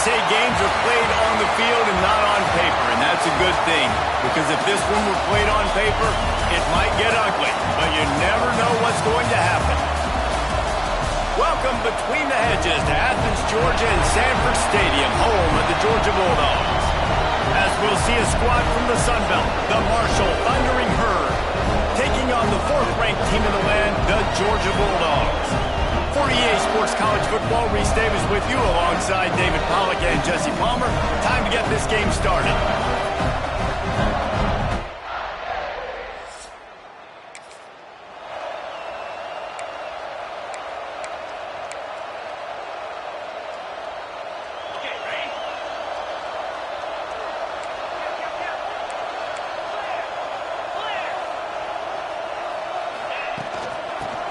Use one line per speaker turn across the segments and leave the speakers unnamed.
say games are played on the field and not on paper, and that's a good thing. Because if this one were played on paper, it might get ugly, but you never know what's going to happen. Welcome between the hedges to Athens, Georgia and Sanford Stadium, home of the Georgia Bulldogs. As we'll see a squad from the Sun Belt, the Marshall Thundering Herd, taking on the fourth-ranked team in the land, the Georgia Bulldogs. For EA Sports College Football, Reese Davis with you alongside David Pollack and Jesse Palmer. Time to get this game started.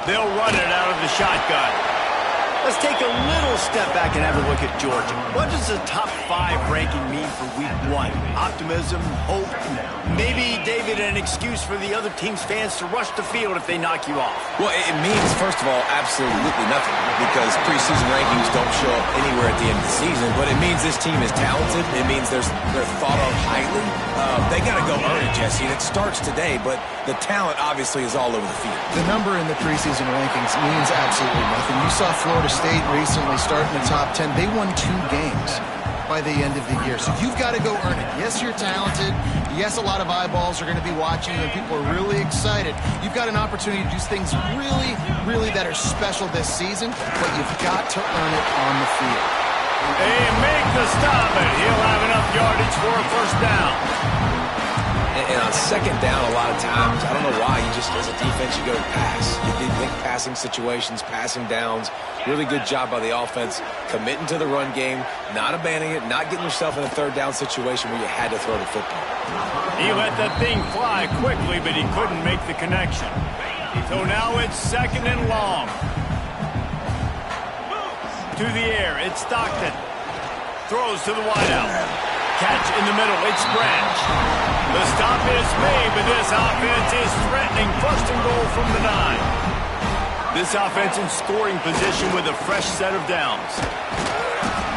They'll run it out of the shotgun. Let's take a little step back and have a look at Georgia. What does the top 5 ranking mean for week 1? Optimism, hope, maybe, David, an excuse for the other team's fans to rush the field if they knock you off?
Well, it means, first of all, absolutely nothing, because preseason rankings don't show up anywhere at the end of the season, but it means this team is talented. It means they're thought of highly. They got to go earn it, Jesse, and it starts today, but the talent obviously is all over the field.
The number in the preseason rankings means absolutely nothing. You saw Florida State recently start in the top 10. They won 2 games by the end of the year. So you've got to go earn it. Yes, you're talented. Yes, a lot of eyeballs are going to be watching you, and people are really excited. You've got an opportunity to do things really, really that are special this season, but you've got to earn it on the field.
They make the stop, and he'll have enough yardage for a first down.
And on second down, a lot of times, I don't know why, you just, as a defense, you go pass. You think passing situations, passing downs. Really good job by the offense, committing to the run game, not abandoning it, not getting yourself in a third down situation where you had to throw the football.
He let that thing fly quickly, but he couldn't make the connection. So now it's second and long. To the air, it's Stockton. Throws to the wideout. Catch in the middle, it's Branch. The stop is made, but this offense is threatening first and goal from the 9. This offense in scoring position with a fresh set of downs.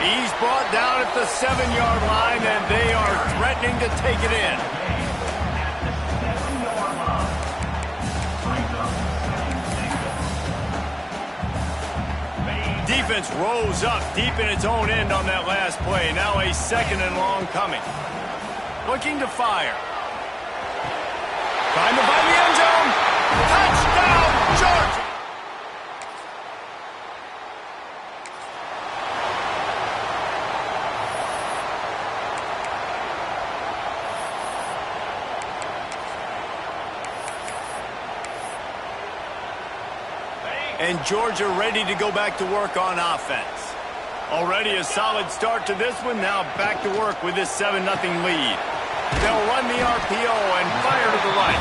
He's brought down at the 7-yard line, and they are threatening to take it in. Defense rolls up deep in its own end on that last play. Now a second and long coming. Looking to fire. Trying to find the end zone. Touchdown, Georgia! And Georgia ready to go back to work on offense. Already a solid start to this one. Now back to work with this 7-0 lead. They'll run the RPO and fire to the right.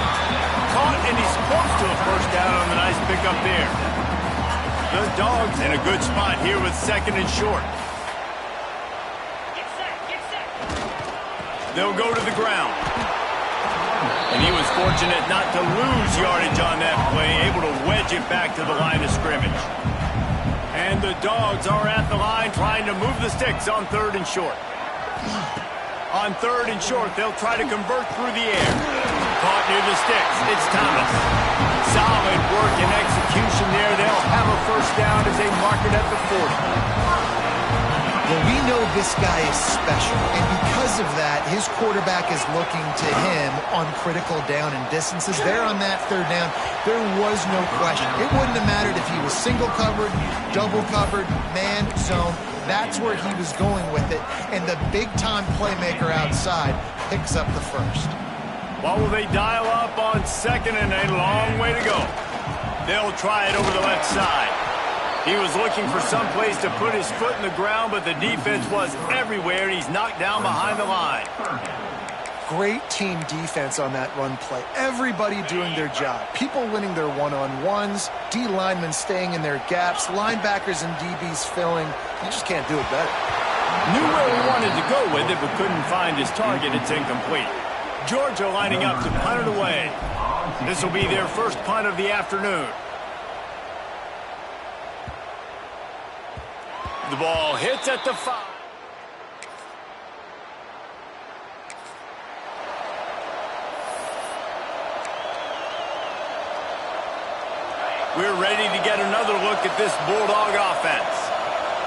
Caught, and he's close to a first down on the nice pickup there. The Dogs in a good spot here with second and short.
Get set.
They'll go to the ground. And he was fortunate not to lose yardage on that play, able to wedge it back to the line of scrimmage. And the Dogs are at the line trying to move the sticks on third and short. On third and short, they'll try to convert through the air. Caught near the sticks. It's Thomas. Solid work and execution there. They'll have a first down as they mark it at the 40.
Well, we know this guy is special, and because of that, his quarterback is looking to him on critical down and distances. There on that third down, there was no question. It wouldn't have mattered if he was single covered, double covered, man, zone. That's where he was going with it, and the big-time playmaker outside picks up the first.
What will they dial up on second and a long way to go? They'll try it over the left side. He was looking for some place to put his foot in the ground, but the defense was everywhere, and he's knocked down behind the line.
Great team defense on that run play. Everybody doing their job. People winning their one-on-ones, D linemen staying in their gaps, linebackers and DBs filling. You just can't do it better.
Knew where he wanted to go with it, but couldn't find his target. It's incomplete. Georgia lining up to punt it away. This will be their first punt of the afternoon. The ball hits at the 5. We're ready to get another look at this Bulldog offense.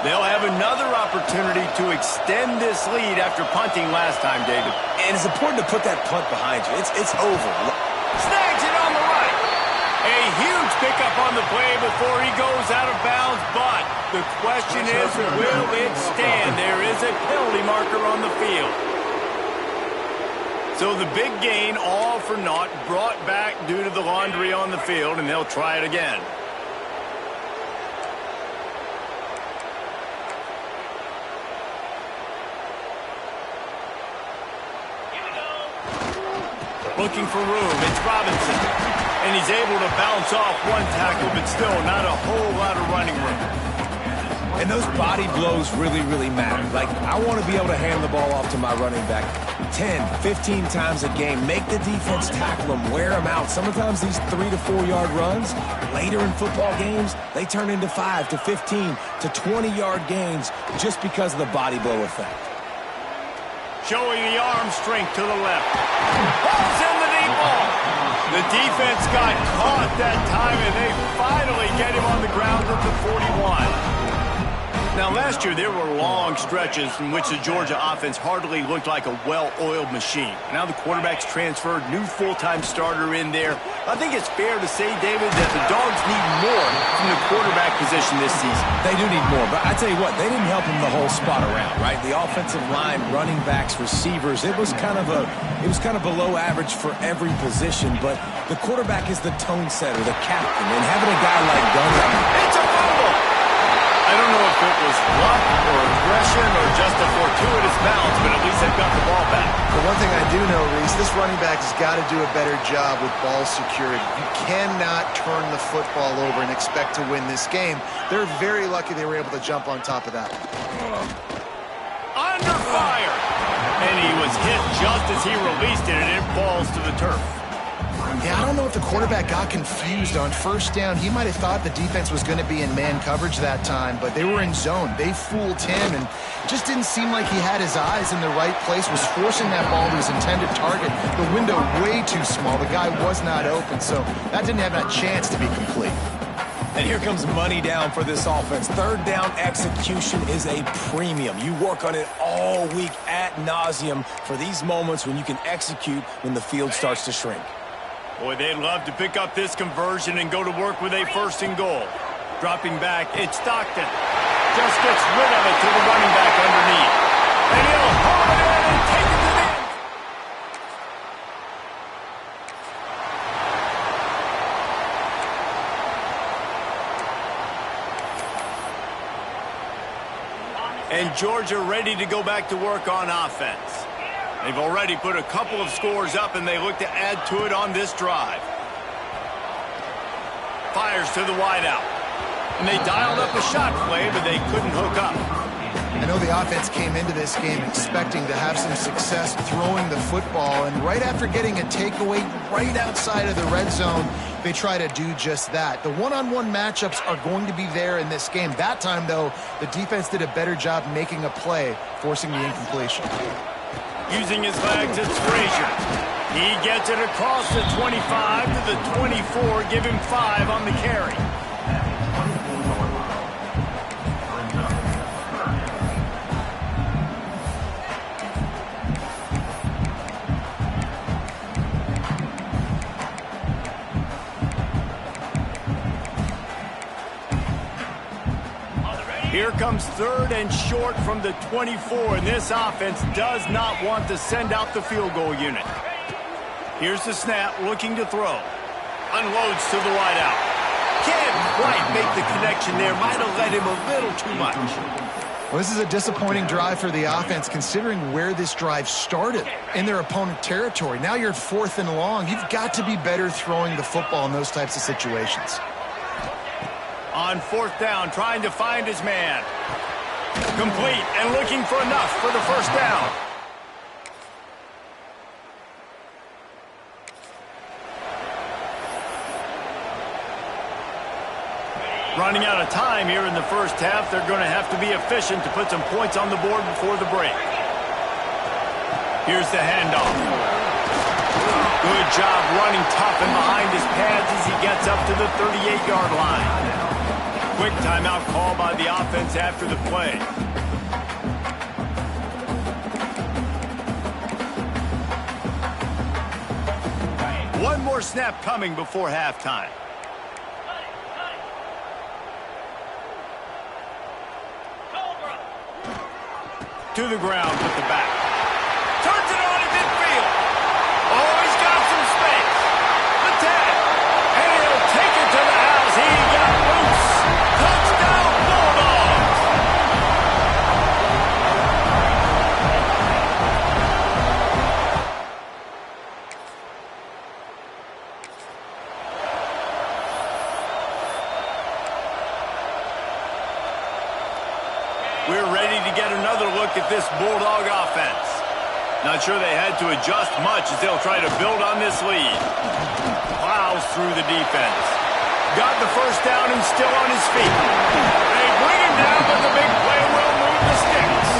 They'll have another opportunity to extend this lead after punting last time, David.
And it's important to put that punt behind you. It's over.
Snags it on the right. A huge pickup on the play before he goes out of bounds, but the question is, will it stand? There is a penalty marker on the field. So the big gain, all for naught, brought back due to the laundry on the field, and they'll try it again. Looking for room, it's Robinson. And he's able to bounce off one tackle, but still not a whole lot of running room.
And those body blows really, really matter. Like, I want to be able to hand the ball off to my running back 10, 15 times a game. Make the defense tackle them, wear them out. Sometimes these 3 to 4 yard runs, later in football games, they turn into 5 to 15 to 20 yard gains just because of the body blow effect.
Showing the arm strength to the left. Balls in the deep ball. The defense got caught that time, and they finally get him on the ground at the 41. Now, last year, there were long stretches in which the Georgia offense hardly looked like a well-oiled machine. Now the quarterback's transferred, new full-time starter in there. I think it's fair to say, David, that the Dogs need more from the quarterback position this season.
They do need more, but I tell you what, they didn't help him the whole spot around, right? The offensive line, running backs, receivers, it was kind of below average for every position, but the quarterback is the tone setter, the captain, and having a guy like Gunn.
It's a fumble! I don't know if it was luck or aggression or just a fortuitous bounce, but at least they've got the ball back.
The one thing I do know, Reese, this running back has got to do a better job with ball security. You cannot turn the football over and expect to win this game. They're very lucky they were able to jump on top of that.
Under fire! And he was hit just as he released it, and it falls to the turf.
Yeah, I don't know if the quarterback got confused on first down. He might have thought the defense was going to be in man coverage that time, but they were in zone. They fooled him, and just didn't seem like he had his eyes in the right place, was forcing that ball to his intended target. The window way too small. The guy was not open, so that didn't have that chance to be complete.
And here comes money down for this offense. Third down execution is a premium. You work on it all week ad nauseum for these moments when you can execute when the field starts to shrink.
Boy, they'd love to pick up this conversion and go to work with a 1st and goal. Dropping back, it's Stockton. Just gets rid of it to the running back underneath. And he'll haul it in and take it to the end. And Georgia ready to go back to work on offense. They've already put a couple of scores up, and they look to add to it on this drive. Fires to the wideout. And they dialed up a shot play, but they couldn't hook up.
I know the offense came into this game expecting to have some success throwing the football, and right after getting a takeaway right outside of the red zone, they try to do just that. The one-on-one matchups are going to be there in this game. That time, though, the defense did a better job making a play, forcing the incompletion.
Using his legs, it's Frazier. He gets it across the 25 to the 24, give him 5 on the carry. Here comes 3rd and short from the 24, and this offense does not want to send out the field goal unit. Here's the snap, looking to throw. Unloads to the wideout. Can't quite make the connection there. Might have led him a little too much.
Well, this is a disappointing drive for the offense, considering where this drive started, in their opponent territory. Now you're at 4th and long. You've got to be better throwing the football in those types of situations.
On 4th down, trying to find his man. Complete and looking for enough for the 1st down. Running out of time here in the 1st half. They're going to have to be efficient to put some points on the board before the break. Here's the handoff. Good job running tough and behind his pads as he gets up to the 38-yard line. Quick timeout call by the offense after the play. One more snap coming before halftime. To the ground with the back. Turns it on in midfield. Oh, he's got some space. The 10. And he'll take it to the house. He got loose. Touchdown, Bulldogs. We're ready to get another look at this Bulldog offense. Not sure they had to adjust much as they'll try to build on this lead. Plows through the defense. Got the first down and still on his feet. They bring him down, but the big play will move the sticks.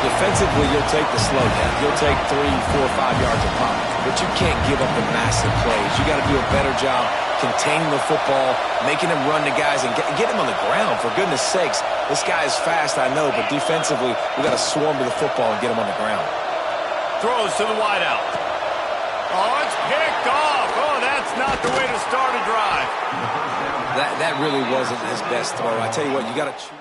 Defensively, you'll take the slow down. You'll take 3, 4, 5 yards a pop. But you can't give up the massive plays. You got to do a better job containing the football, making him run the guys, and get him on the ground. For goodness sakes, this guy is fast, I know, but defensively, we got to swarm to the football and get him on the ground.
Throws to the wideout. Oh, it's picked off. Oh, that's not the way to start a drive.
That really wasn't his best throw. I tell you what, you got to choose.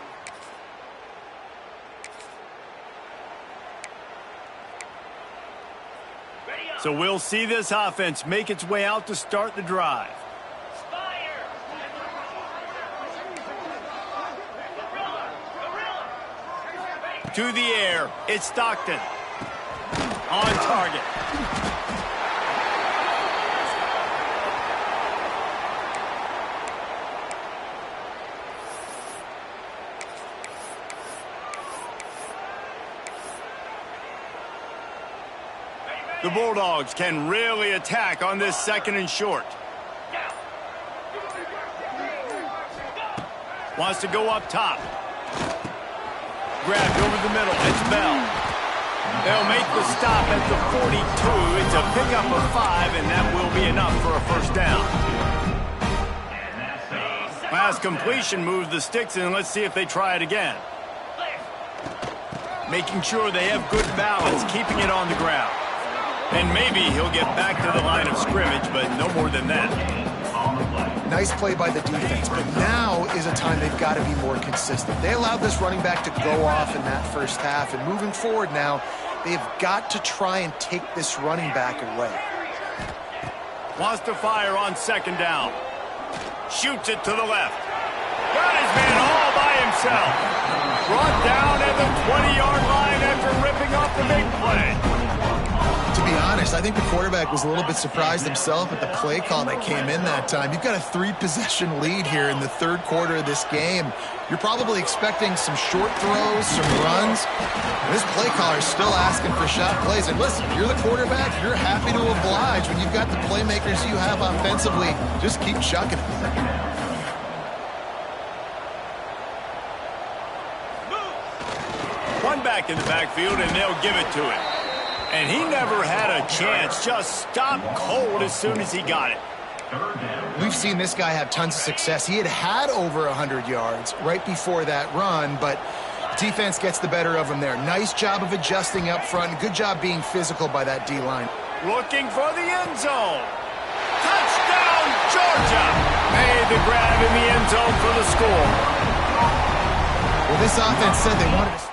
So we'll see this offense make its way out to start the drive. To the air, it's Stockton. On target. The Bulldogs can really attack on this 2nd and short. Wants to go up top. Grabbed over the middle. It's Bell. They'll make the stop at the 42. It's a pickup of 5, and that will be enough for a first down. Pass completion moves the sticks, and let's see if they try it again. Making sure they have good balance, keeping it on the ground. And maybe he'll get back to the line of scrimmage, but no more than that.
Nice play by the defense, but now is a time they've got to be more consistent. They allowed this running back to go off in that first half, and moving forward now, they've got to try and take this running back away.
Wants to fire on 2nd down. Shoots it to the left. Got his man all by himself. Brought down at the 20-yard line after ripping off the big play.
To be honest, I think the quarterback was a little bit surprised himself at the play call that came in that time. You've got a 3-possession lead here in the 3rd quarter of this game. You're probably expecting some short throws, some runs. This play caller is still asking for shot plays. And listen, you're the quarterback. You're happy to oblige when you've got the playmakers you have offensively. Just keep chucking it.
One back in the backfield, and they'll give it to him. And he never had a chance. Just stopped cold as soon as he got it.
We've seen this guy have tons of success. He had over 100 yards right before that run, but defense gets the better of him there. Nice job of adjusting up front. Good job being physical by that D-line.
Looking for the end zone. Touchdown, Georgia. Made the grab in the end zone for the score.
Well, this offense said they wanted to...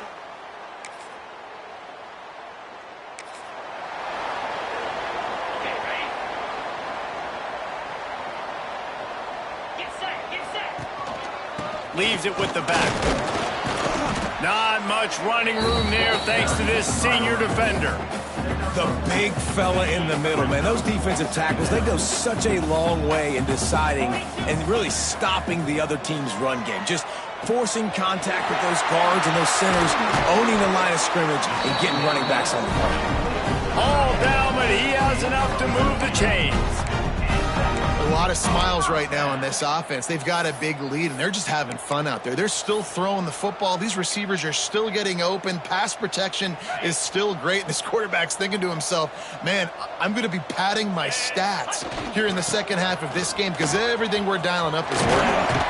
Leaves it with the back. Not much running room there thanks to this senior defender.
The big fella in the middle, man. Those defensive tackles, they go such a long way in deciding and really stopping the other team's run game. Just forcing contact with those guards and those centers, owning the line of scrimmage, and getting running backs on the ground.
All down, but he has enough to move the chains.
lot of smiles right now on this offense. They've got a big lead, and they're just having fun out there. They're still throwing the football. These receivers are still getting open. Pass protection is still great. This quarterback's thinking to himself, man, I'm going to be padding my stats here in the second half of this game because everything we're dialing up is working.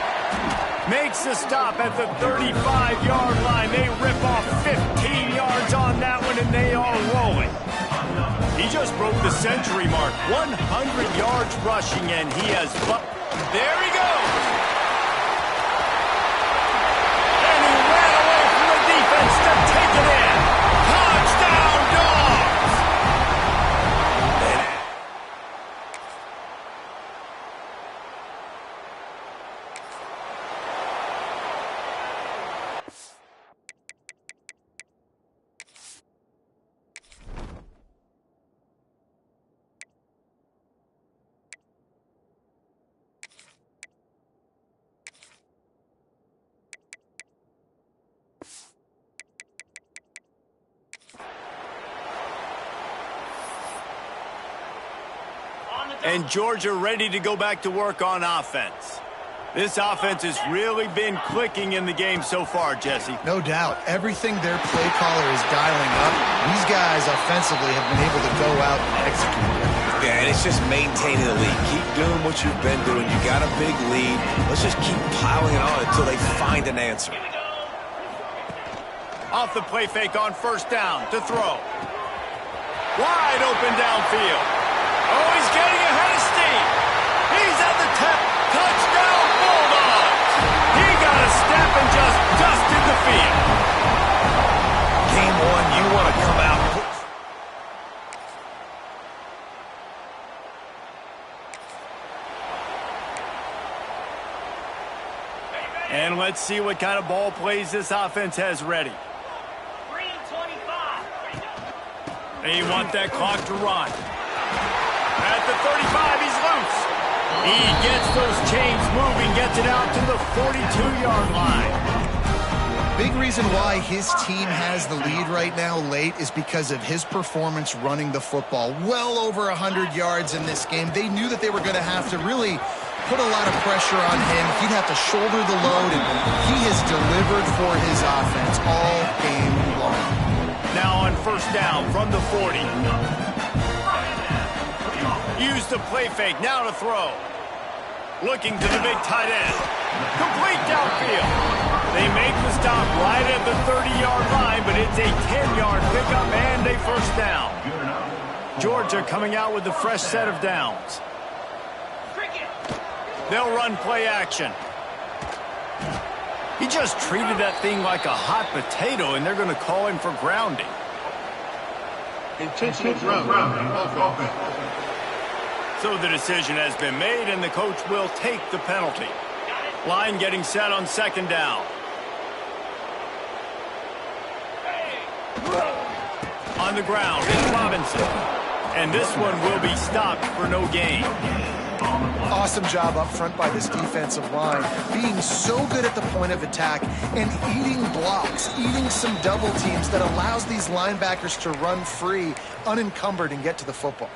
Makes the stop at the 35-yard line. They rip off 15 yards on that one, and they are rolling. He just broke the century mark, 100 yards rushing, and he has... There he goes! And he ran away from the defense to take it in. Touchdown, Dogs! And Georgia ready to go back to work on offense. This offense has really been clicking in the game so far, Jesse.
No doubt. Everything their play caller is dialing up, these guys offensively have been able to go out and execute.
Yeah, and it's just maintaining the lead. Keep doing what you've been doing. You got a big lead. Let's just keep piling it on until they find an answer.
Off the play fake on first down to throw. Wide open downfield. Oh, he's getting ahead of steam. He's at the tip. Touchdown, Bulldogs. He got a step and just dusted the field.
Game one, you want to come out.
And let's see what kind of ball plays this offense has ready.
3:25.
They want that clock to run. At the 35, he's loose. He gets those chains moving, gets it out to the 42-yard line.
Big reason why his team has the lead right now late is because of his performance running the football. Well over 100 yards in this game. They knew that they were going to have to really put a lot of pressure on him. He'd have to shoulder the load, and he has delivered for his offense all game long.
Now on first down from the 40. Use the play fake, now to throw. Looking to the big tight end. Complete downfield. They make the stop right at the 30-yard line, but it's a 10-yard pickup and a first down. Georgia coming out with a fresh set of downs. They'll run play action. He just treated that thing like a hot potato, and they're going to call him for grounding.
Intentional grounding.
So the decision has been made, and the coach will take the penalty. Line getting set on second down. On the ground is Robinson. And this one will be stopped for no gain.
Awesome job up front by this defensive line, being so good at the point of attack and eating blocks, eating some double teams that allows these linebackers to run free, unencumbered, and get to the football.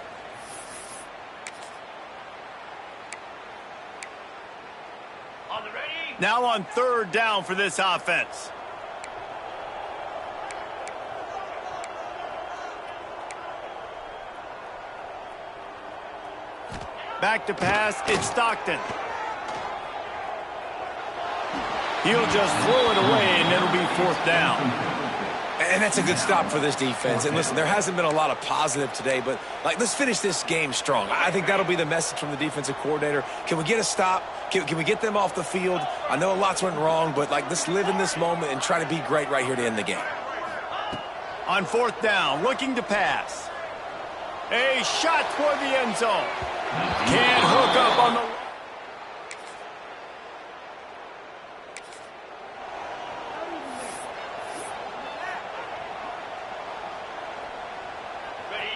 Now on third down for this offense. Back to pass, it's Stockton. He'll just throw it away, and it'll be fourth down.
And that's a good stop for this defense. And listen, there hasn't been a lot of positive today, but let's finish this game strong. I think that'll be the message from the defensive coordinator. Can we get a stop? Can we get them off the field? I know a lot's went wrong, but let's live in this moment and try to be great right here to end the game.
On fourth down, looking to pass. A shot toward the end zone. Can't hook up on the...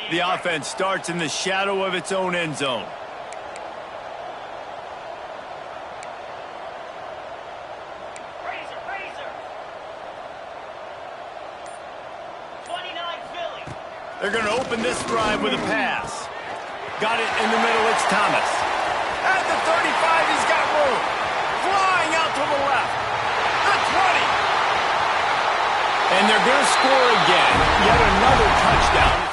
The offense starts in the shadow of its own end zone. They're going to open this drive with a pass. Got it in the middle, it's Thomas. At the 35, he's got room. Flying out to the left. The 20. And they're going to score again. Yet another touchdown.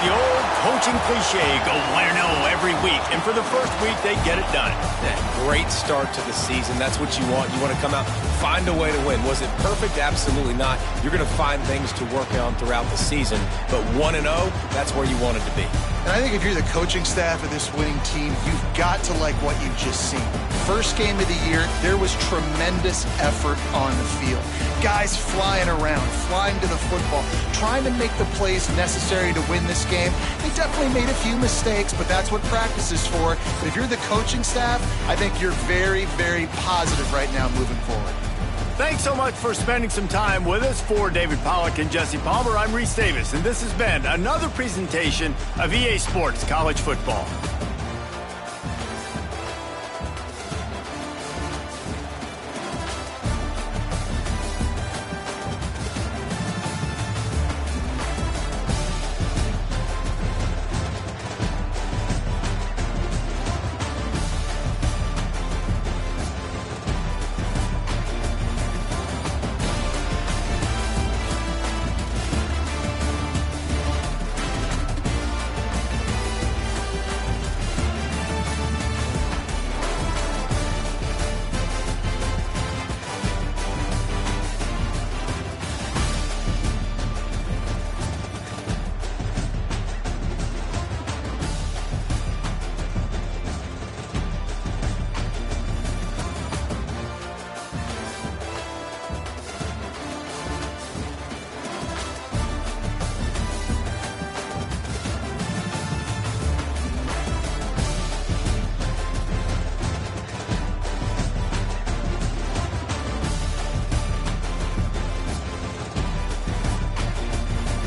The old coaching cliche, go 1-0 every week. And for the first week, they get it done.
Yeah, great start to the season. That's what you want. You want to come out, find a way to win. Was it perfect? Absolutely not. You're going to find things to work on throughout the season. But 1-0, that's where you wanted to be.
And I think if you're the coaching staff of this winning team, you've got to like what you've just seen. First game of the year, there was tremendous effort on the field. Guys flying around, flying to the football, trying to make the plays necessary to win this game. They definitely made a few mistakes, but that's what practice is for. But if you're the coaching staff, I think you're very, very positive right now moving forward.
Thanks so much for spending some time with us. For David Pollack and Jesse Palmer, I'm Reese Davis, and this has been another presentation of EA Sports College Football.